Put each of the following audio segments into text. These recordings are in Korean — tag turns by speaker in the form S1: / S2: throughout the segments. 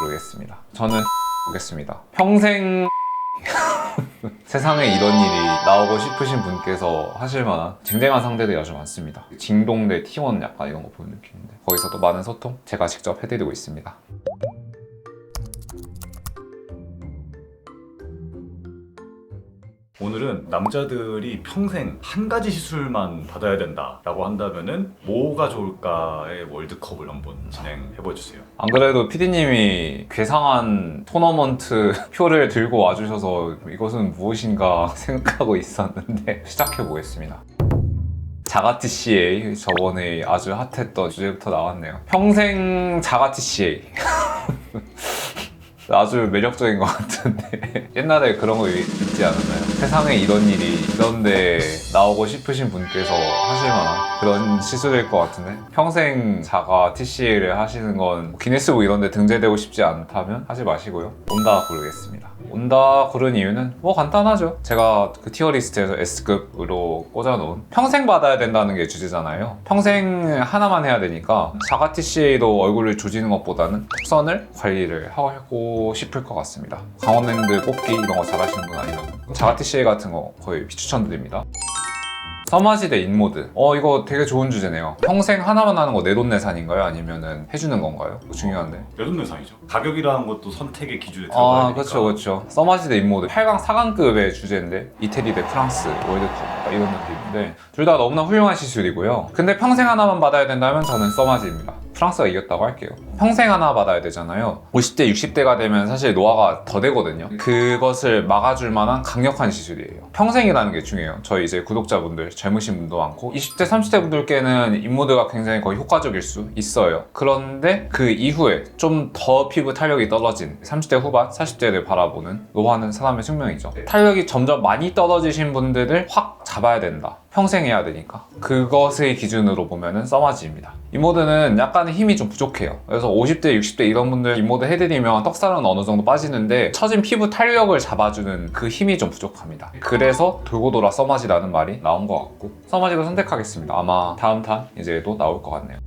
S1: 모르겠습니다. 저는 보겠습니다. 평생 세상에 이런 일이 나오고 싶으신 분께서 하실 만한 쟁쟁한 상대들이 아주 많습니다. 징동대 T1 약간 이런 거 보는 느낌인데 거기서도 많은 소통 제가 직접 해드리고 있습니다.
S2: 오늘은 남자들이 평생 한 가지 시술만 받아야 된다라고 한다면은 뭐가 좋을까의 월드컵을 한번 진행해봐주세요.
S1: 안 그래도 PD님이 괴상한 토너먼트 표를 들고 와주셔서 이것은 무엇인가 생각하고 있었는데 시작해보겠습니다. 자가 TCA, 저번에 아주 핫했던 주제부터 나왔네요. 평생 자가 TCA. 아주 매력적인 것 같은데 옛날에 그런 거 있지 않았나요? 세상에 이런 일이 이런데 나오고 싶으신 분께서 하실 만한 그런 시술일 것 같은데 평생 자가 TCA를 하시는 건 기네스북 이런 데 등재되고 싶지 않다면 하지 마시고요. 온다 고르겠습니다. 온다 고른 이유는 뭐 간단하죠. 제가 그 티어리스트에서 S급으로 꽂아놓은 평생 받아야 된다는 게 주제잖아요. 평생 하나만 해야 되니까 자가 TCA도 얼굴을 조지는 것보다는 턱선을 관리를 하고 싶을 것 같습니다. 강원랜드 뽑기 이런 거 잘하시는 분 아니면 자가 TCA 같은 거 거의 비추천드립니다. 서마지 대 인모드. 이거 되게 좋은 주제네요. 평생 하나만 하는 거 내돈내산인가요? 아니면은 해주는 건가요? 중요한데.
S2: 내돈내산이죠. 가격이라는 것도 선택의 기준에 들어가야 되니까.
S1: 그렇죠. 서마지 대 인모드. 8강, 4강급의 주제인데 이태리 대 프랑스 월드컵 이런 느낌인데 둘 다 너무나 훌륭한 시술이고요. 근데 평생 하나만 받아야 된다면 저는 서마지입니다. 프랑스가 이겼다고 할게요. 평생 하나 받아야 되잖아요. 50대, 60대가 되면 사실 노화가 더 되거든요. 그것을 막아줄 만한 강력한 시술이에요. 평생이라는 게 중요해요. 저희 이제 구독자분들 젊으신 분도 많고 20대, 30대 분들께는 인모드가 굉장히 거의 효과적일 수 있어요. 그런데 그 이후에 좀 더 피부 탄력이 떨어진 30대 후반, 40대를 바라보는 노화는 사람의 숙명이죠. 탄력이 점점 많이 떨어지신 분들을 확 잡아야 된다. 평생 해야 되니까. 그것의 기준으로 보면은 서마지입니다. 인모드는 약간의 힘이 좀 부족해요. 그래서 50대, 60대 이런 분들 인모드 해드리면 턱살은 어느 정도 빠지는데 처진 피부 탄력을 잡아주는 그 힘이 좀 부족합니다. 그래서 돌고 돌아 서마지라는 말이 나온 것 같고 서마지도 선택하겠습니다. 아마 다음 탄 이제도 나올 것 같네요.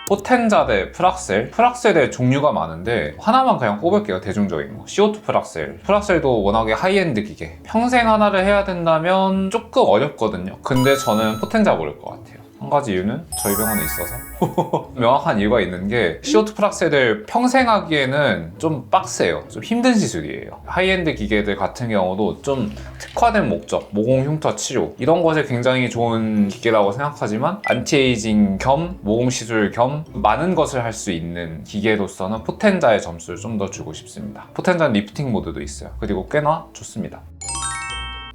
S1: 포텐자 대 프락셀. 프락셀의 종류가 많은데 하나만 그냥 꼽을게요. 대중적인 거. CO2 프락셀. 프락셀도 워낙에 하이엔드 기계. 평생 하나를 해야 된다면 조금 어렵거든요. 근데 저는 포텐자 고를 것 같아요. 한 가지 이유는 저희 병원에 있어서 명확한 이유가 있는 게 CO2 프락셀을 평생 하기에는 좀 빡세요. 좀 힘든 시술이에요. 하이엔드 기계들 같은 경우도 좀 특화된 목적, 모공 흉터 치료 이런 것에 굉장히 좋은 기계라고 생각하지만 안티에이징 겸 모공 시술 겸 많은 것을 할 수 있는 기계로서는 포텐자의 점수를 좀 더 주고 싶습니다. 포텐자는 리프팅 모드도 있어요. 그리고 꽤나 좋습니다.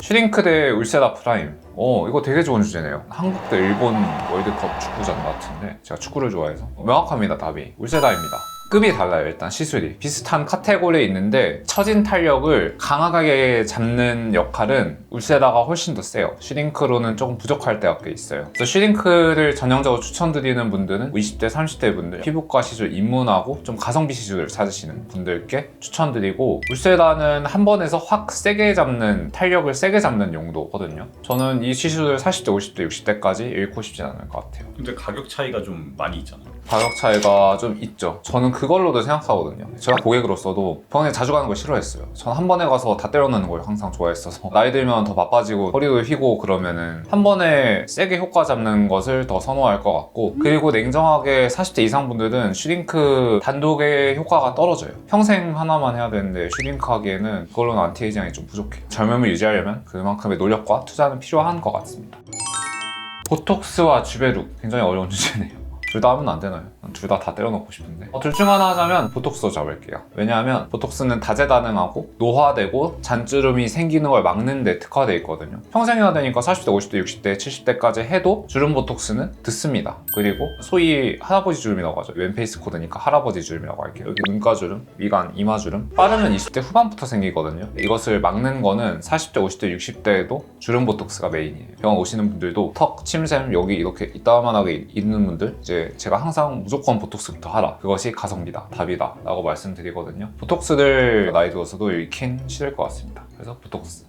S1: 슈링크 대 울세라 프라임. 이거 되게 좋은 주제네요. 한국 대 일본 월드컵 축구전 같은데 제가 축구를 좋아해서 명확합니다. 답이 울세라입니다. 급이 달라요. 일단 시술이 비슷한 카테고리에 있는데 처진 탄력을 강하게 잡는 역할은 울세라가 훨씬 더 세요. 슈링크로는 조금 부족할 때가 꽤 있어요. 그래서 슈링크를 전형적으로 추천드리는 분들은 20대, 30대 분들 피부과 시술 입문하고 좀 가성비 시술을 찾으시는 분들께 추천드리고 울세라는 한 번에서 확 세게 잡는 탄력을 세게 잡는 용도거든요. 저는 이 시술을 40대, 50대, 60대까지 잃고 싶진 않을 것 같아요.
S2: 근데 가격 차이가 좀 많이 있잖아요.
S1: 가격 차이가 좀 있죠. 저는 그걸로도 생각하거든요. 제가 고객으로서도 병원에 자주 가는 걸 싫어했어요. 전 한 번에 가서 다 때려 넣는 걸 항상 좋아했어서 나이 들면 더 바빠지고 허리도 휘고 그러면은 한 번에 세게 효과 잡는 것을 더 선호할 것 같고 그리고 냉정하게 40대 이상 분들은 슈링크 단독의 효과가 떨어져요. 평생 하나만 해야 되는데 슈링크 하기에는 그걸로는 안티에이징이 좀 부족해요. 젊음을 유지하려면 그만큼의 노력과 투자는 필요한 것 같습니다. 보톡스와 주베룩 굉장히 어려운 주제네요. 둘 다 하면 안 되나요? 둘 다 때려넣고 싶은데 둘 중 하나 하자면 보톡스로 잡을게요. 왜냐하면 보톡스는 다재다능하고 노화되고 잔주름이 생기는 걸 막는 데 특화되어 있거든요. 평생 해야 되니까 40대, 50대, 60대, 70대까지 해도 주름 보톡스는 듣습니다. 그리고 소위 할아버지 주름이라고 하죠. 왼페이스 코드니까 할아버지 주름이라고 할게요. 여기 눈가주름, 미간, 이마주름 빠르면 20대 후반부터 생기거든요. 이것을 막는 거는 40대, 50대, 60대에도 주름 보톡스가 메인이에요. 병원 오시는 분들도 턱, 침샘 여기 이렇게 이따만하게 있는 분들 이제 제가 항상 무조건 보톡스부터 하라. 그것이 가성비다, 답이다 라고 말씀드리거든요. 보톡스를 나이 들어서도 잃긴 싫을 것 같습니다. 그래서 보톡스.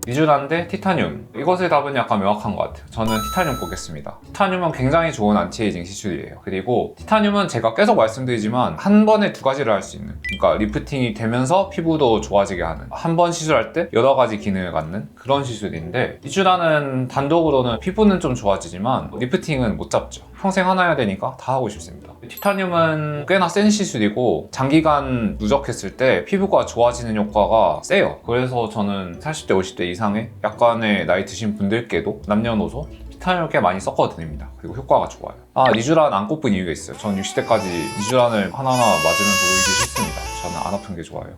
S1: 니쥬란 대 티타늄. 이것의 답은 약간 명확한 것 같아요. 저는 티타늄 꼽겠습니다. 티타늄은 굉장히 좋은 안티에이징 시술이에요. 그리고 티타늄은 제가 계속 말씀드리지만 한 번에 두 가지를 할 수 있는, 그러니까 리프팅이 되면서 피부도 좋아지게 하는, 한 번 시술할 때 여러 가지 기능을 갖는 그런 시술인데, 니쥬란은 단독으로는 피부는 좀 좋아지지만 리프팅은 못 잡죠. 평생 하나 해야 되니까 다 하고 싶습니다. 티타늄은 꽤나 센 시술이고 장기간 누적했을 때 피부가 좋아지는 효과가 세요. 그래서 저는 40대 50대 이상의 약간의 나이 드신 분들께도 남녀노소 티타늄을 꽤 많이 섞어드립니다. 그리고 효과가 좋아요. 니쥬란 안 꼽은 이유가 있어요. 전 60대까지 니쥬란을 하나하나 맞으면서 울기 싫습니다. 저는 안 아픈 게 좋아요.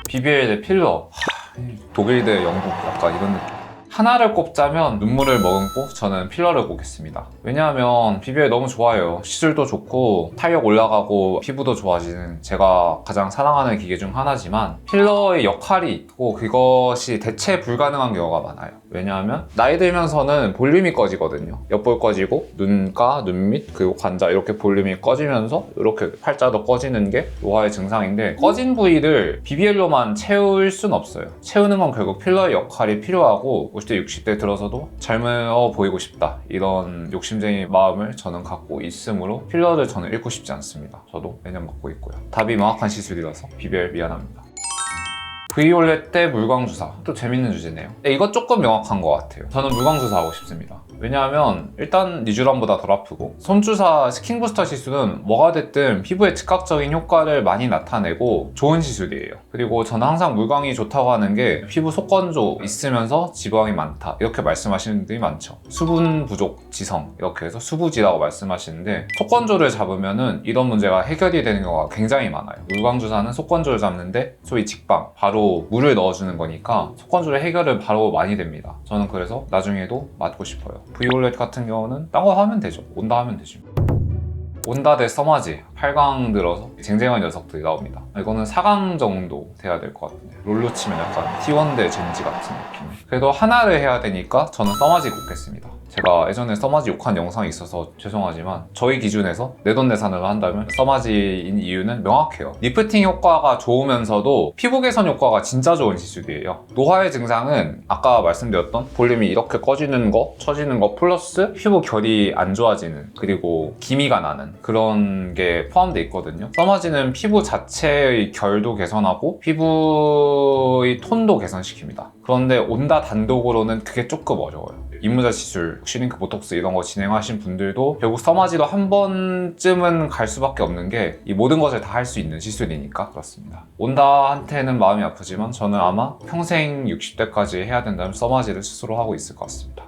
S1: BBL 대 필러. 독일 대 영국 약간 이런 느낌. 하나를 꼽자면 눈물을 머금고 저는 필러를 꼽겠습니다. 왜냐하면 BBL 너무 좋아요. 시술도 좋고 탄력 올라가고 피부도 좋아지는 제가 가장 사랑하는 기계 중 하나지만, 필러의 역할이 있고 그것이 대체 불가능한 경우가 많아요. 왜냐하면 나이 들면서는 볼륨이 꺼지거든요. 옆볼 꺼지고 눈가, 눈밑, 그리고 관자 이렇게 볼륨이 꺼지면서 이렇게 팔자도 꺼지는 게 노화의 증상인데, 꺼진 부위를 BBL로만 채울 순 없어요. 채우는 건 결국 필러의 역할이 필요하고, 50대 60대 들어서도 젊어 보이고 싶다 이런 욕심쟁이 마음을 저는 갖고 있으므로 필러를 저는 잃고 싶지 않습니다. 저도 매년 맞고 있고요. 답이 명확한 시술이라서 BBL 미안합니다. 브이올렛 대 물광주사. 또 재밌는 주제네요. 이거 조금 명확한 것 같아요. 저는 물광주사 하고 싶습니다. 왜냐하면 일단 니쥬란보다 덜 아프고, 손주사 스킨부스터 시술은 뭐가 됐든 피부에 즉각적인 효과를 많이 나타내고 좋은 시술이에요. 그리고 저는 항상 물광이 좋다고 하는 게, 피부 속건조 있으면서 지방이 많다 이렇게 말씀하시는 분들이 많죠. 수분 부족 지성 이렇게 해서 수부지라고 말씀하시는데, 속건조를 잡으면은 이런 문제가 해결이 되는 경우가 굉장히 많아요. 물광주사는 속건조를 잡는데 소위 직방, 바로 물을 넣어주는 거니까 속건조의 해결을 바로 많이 됩니다. 저는 그래서 나중에도 맞고 싶어요. 브이올렛 같은 경우는 딴 거 하면 되죠. 온다 하면 되죠. 온다 대 써마지. 8강 들어서 쟁쟁한 녀석들이 나옵니다. 이거는 4강 정도 돼야 될 것 같은데, 롤로 치면 약간 T1 대 젠지 같은 느낌. 그래도 하나를 해야 되니까 저는 써마지 꼽겠습니다. 제가 예전에 써마지 욕한 영상이 있어서 죄송하지만 저희 기준에서 내돈내산을 한다면 써마지인 이유는 명확해요. 리프팅 효과가 좋으면서도 피부 개선 효과가 진짜 좋은 시술이에요. 노화의 증상은 아까 말씀드렸던 볼륨이 이렇게 꺼지는 거, 처지는 거 플러스 피부 결이 안 좋아지는, 그리고 기미가 나는 그런 게 포함되어 있거든요. 써마지는 피부 자체의 결도 개선하고 피부의 톤도 개선시킵니다. 그런데 온다 단독으로는 그게 조금 어려워요. 인무자 시술, 슈링크, 보톡스 이런 거 진행하신 분들도 결국 써마지로 한 번쯤은 갈 수밖에 없는 게, 이 모든 것을 다 할 수 있는 시술이니까 그렇습니다. 온다한테는 마음이 아프지만 저는 아마 평생 60대까지 해야 된다면 써마지를 스스로 하고 있을 것 같습니다.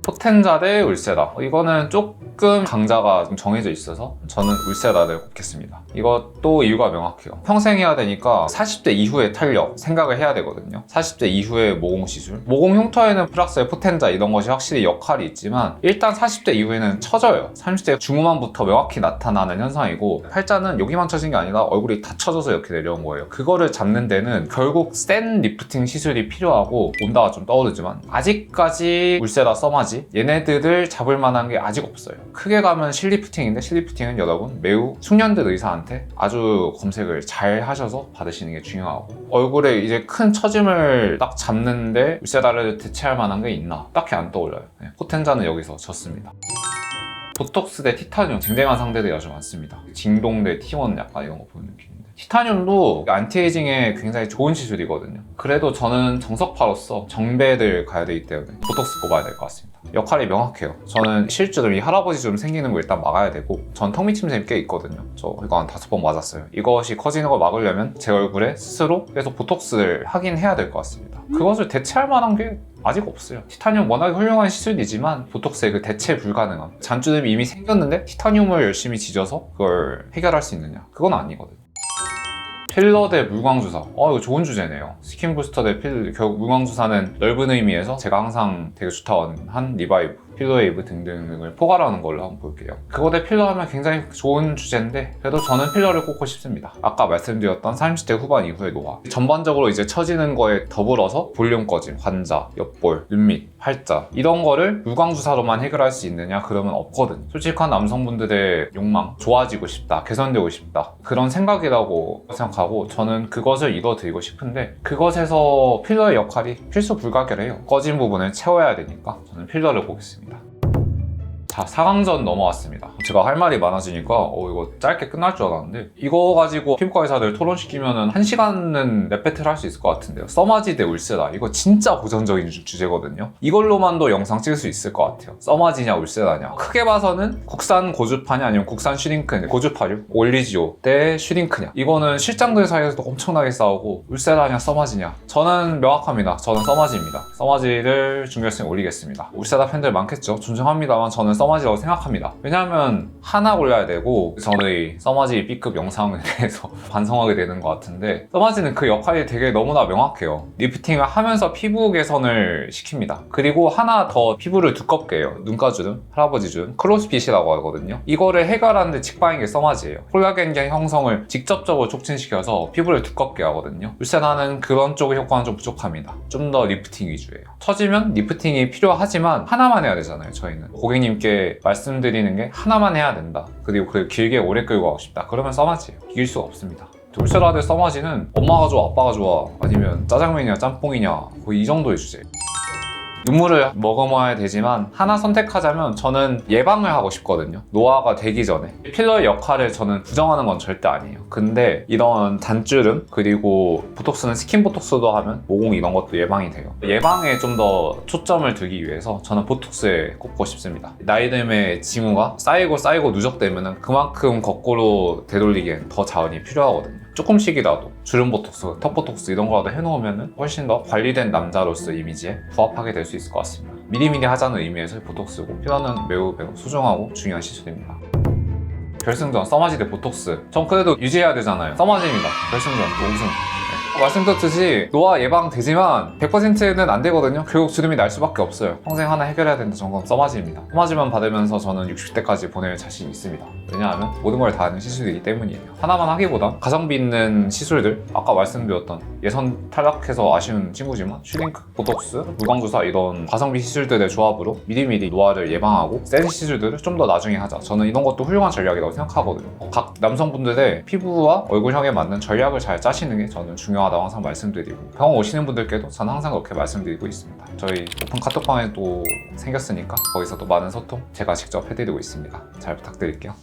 S1: 포텐자 대 울세다. 이거는 조금 강자가 좀 정해져 있어서 저는 울세다를 꼽겠습니다. 이것도 이유가 명확해요. 평생 해야 되니까 40대 이후에 탄력 생각을 해야 되거든요. 40대 이후에 모공 시술. 모공 흉터에는 플락스의 포텐자 이런 것이 확실히 역할이 있지만, 일단 40대 이후에는 처져요. 30대 중후반부터 명확히 나타나는 현상이고, 팔자는 여기만 처진 게 아니라 얼굴이 다 처져서 이렇게 내려온 거예요. 그거를 잡는 데는 결국 센 리프팅 시술이 필요하고, 온다가 좀 떠오르지만 아직까지 울세다, 써마지 얘네들을 잡을 만한 게 아직 없어요. 크게 가면 실리프팅인데, 실리프팅은 여러분 매우 숙련된 의사한테 아주 검색을 잘 하셔서 받으시는 게 중요하고, 얼굴에 이제 큰 처짐을 딱 잡는데 울세다를 대체할 만한 게 있나? 딱히 안 떠올라요. 포텐자는 여기서 졌습니다. 보톡스 대 티타늄, 쟁쟁한 상대들이 아주 많습니다. 징동 대 T1 약간 이런 거 보는 느낌인데, 티타늄도 안티에이징에 굉장히 좋은 시술이거든요. 그래도 저는 정석파로서 정배를 가야 되기 때문에 보톡스 꼽아야 될 것 같습니다. 역할이 명확해요. 저는 실주름, 이 할아버지 좀 생기는 거 일단 막아야 되고, 전 턱밑침샘이 꽤 있거든요. 저 이거 한 5번 맞았어요. 이것이 커지는 걸 막으려면 제 얼굴에 스스로 계속 보톡스를 하긴 해야 될 것 같습니다. 그것을 대체할 만한 게 아직 없어요. 티타늄 워낙에 훌륭한 시술이지만 보톡스의 그 대체 불가능함. 잔주름이 이미 생겼는데 티타늄을 열심히 지져서 그걸 해결할 수 있느냐? 그건 아니거든요. 필러 대 물광주사. 이거 좋은 주제네요. 스킨 부스터 대 필러. 결국 물광주사는 넓은 의미에서 제가 항상 되게 좋다고 한 리바이브. 필러웨이브 등등을 포괄하는 걸로 한번 볼게요. 그거 대 필러 하면 굉장히 좋은 주제인데 그래도 저는 필러를 꼽고 싶습니다. 아까 말씀드렸던 30대 후반 이후의 노화, 전반적으로 이제 처지는 거에 더불어서 볼륨 꺼짐, 관자, 옆볼, 눈밑, 팔자 이런 거를 유광주사로만 해결할 수 있느냐? 그러면 없거든. 솔직한 남성분들의 욕망, 좋아지고 싶다, 개선되고 싶다 그런 생각이라고 생각하고 저는 그것을 이뤄드리고 싶은데 그것에서 필러의 역할이 필수 불가결해요. 꺼진 부분을 채워야 되니까 저는 필러를 꼽겠습니다. 자, 4강전 넘어왔습니다. 제가 할 말이 많아지니까 이거 짧게 끝날 줄 알았는데 이거 가지고 피부과 의사들 토론시키면은 1시간은 랩배틀 할 수 있을 것 같은데요. 써마지 대 울세라, 이거 진짜 고전적인 주제거든요. 이걸로만도 영상 찍을 수 있을 것 같아요. 써마지냐 울세라냐. 크게 봐서는 국산 고주파냐 아니면 국산 슈링크냐, 고주파류 올리지오 대 슈링크냐. 이거는 실장들 사이에서도 엄청나게 싸우고 울세라냐 써마지냐. 저는 명확합니다. 저는 써마지입니다. 써마지를 준결승에 올리겠습니다. 울세라 팬들 많겠죠. 존중합니다만 저는 써마지라고 생각합니다. 왜냐하면 하나 골라야 되고 저의 써마지 B급 영상에 대해서 반성하게 되는 것 같은데 써마지는 그 역할이 되게 너무나 명확해요. 리프팅을 하면서 피부 개선을 시킵니다. 그리고 하나 더 피부를 두껍게 해요. 눈가주름, 할아버지 주름, 크로스핏이라고 하거든요. 이거를 해결하는데 직방인 게 써마지예요. 콜라겐계 형성을 직접적으로 촉진시켜서 피부를 두껍게 하거든요. 울세라는 그런 쪽의 효과는 좀 부족합니다. 좀 더 리프팅 위주예요. 처지면 리프팅이 필요하지만 하나만 해야 되잖아요. 저희는 고객님께 말씀드리는 게 하나만 해야 된다. 그리고 그걸 길게 오래 끌고 가고 싶다. 그러면 써마지예요. 이길 수가 없습니다. 울세라 대 써마지는 엄마가 좋아, 아빠가 좋아, 아니면 짜장면이냐 짬뽕이냐 거의 이 정도의 주제예요. 눈물을 머금어야 되지만 하나 선택하자면 저는 예방을 하고 싶거든요. 노화가 되기 전에. 필러의 역할을 저는 부정하는 건 절대 아니에요. 근데 이런 단주름 그리고 보톡스는 스킨 보톡스도 하면 모공 이런 것도 예방이 돼요. 예방에 좀 더 초점을 두기 위해서 저는 보톡스에 꼽고 싶습니다. 나이 듦에 징후가 쌓이고 누적되면 그만큼 거꾸로 되돌리기엔 더 자원이 필요하거든요. 조금씩이라도 주름 보톡스, 턱 보톡스 이런 거라도 해놓으면 훨씬 더 관리된 남자로서 이미지에 부합하게 될 수 있을 것 같습니다. 미리미리 하자는 의미에서 보톡스고 필러는 매우 소중하고 중요한 시술입니다. 결승전 써마지 대 보톡스. 전 그래도 유지해야 되잖아요. 써마지입니다. 결승전 우승. 말씀드렸듯이 노화 예방되지만 100%는 안 되거든요. 결국 주름이 날 수밖에 없어요. 평생 하나 해결해야 되는데 저건 써마지입니다. 써마지만 받으면서 저는 60대까지 보낼 자신이 있습니다. 왜냐하면 모든 걸 다 하는 시술이기 때문이에요. 하나만 하기보단 가성비 있는 시술들, 아까 말씀드렸던 예선 탈락해서 아쉬운 친구지만 슈링크, 보톡스, 무광주사 이런 가성비 시술들의 조합으로 미리미리 노화를 예방하고 센 시술들을 좀 더 나중에 하자. 저는 이런 것도 훌륭한 전략이라고 생각하거든요. 각 남성분들의 피부와 얼굴형에 맞는 전략을 잘 짜시는 게 저는 중요하다고 항상 말씀드리고 병원 오시는 분들께도 저는 항상 그렇게 말씀드리고 있습니다. 저희 오픈 카톡방에 또 생겼으니까 거기서 또 많은 소통 제가 직접 해드리고 있습니다. 잘 부탁드릴게요.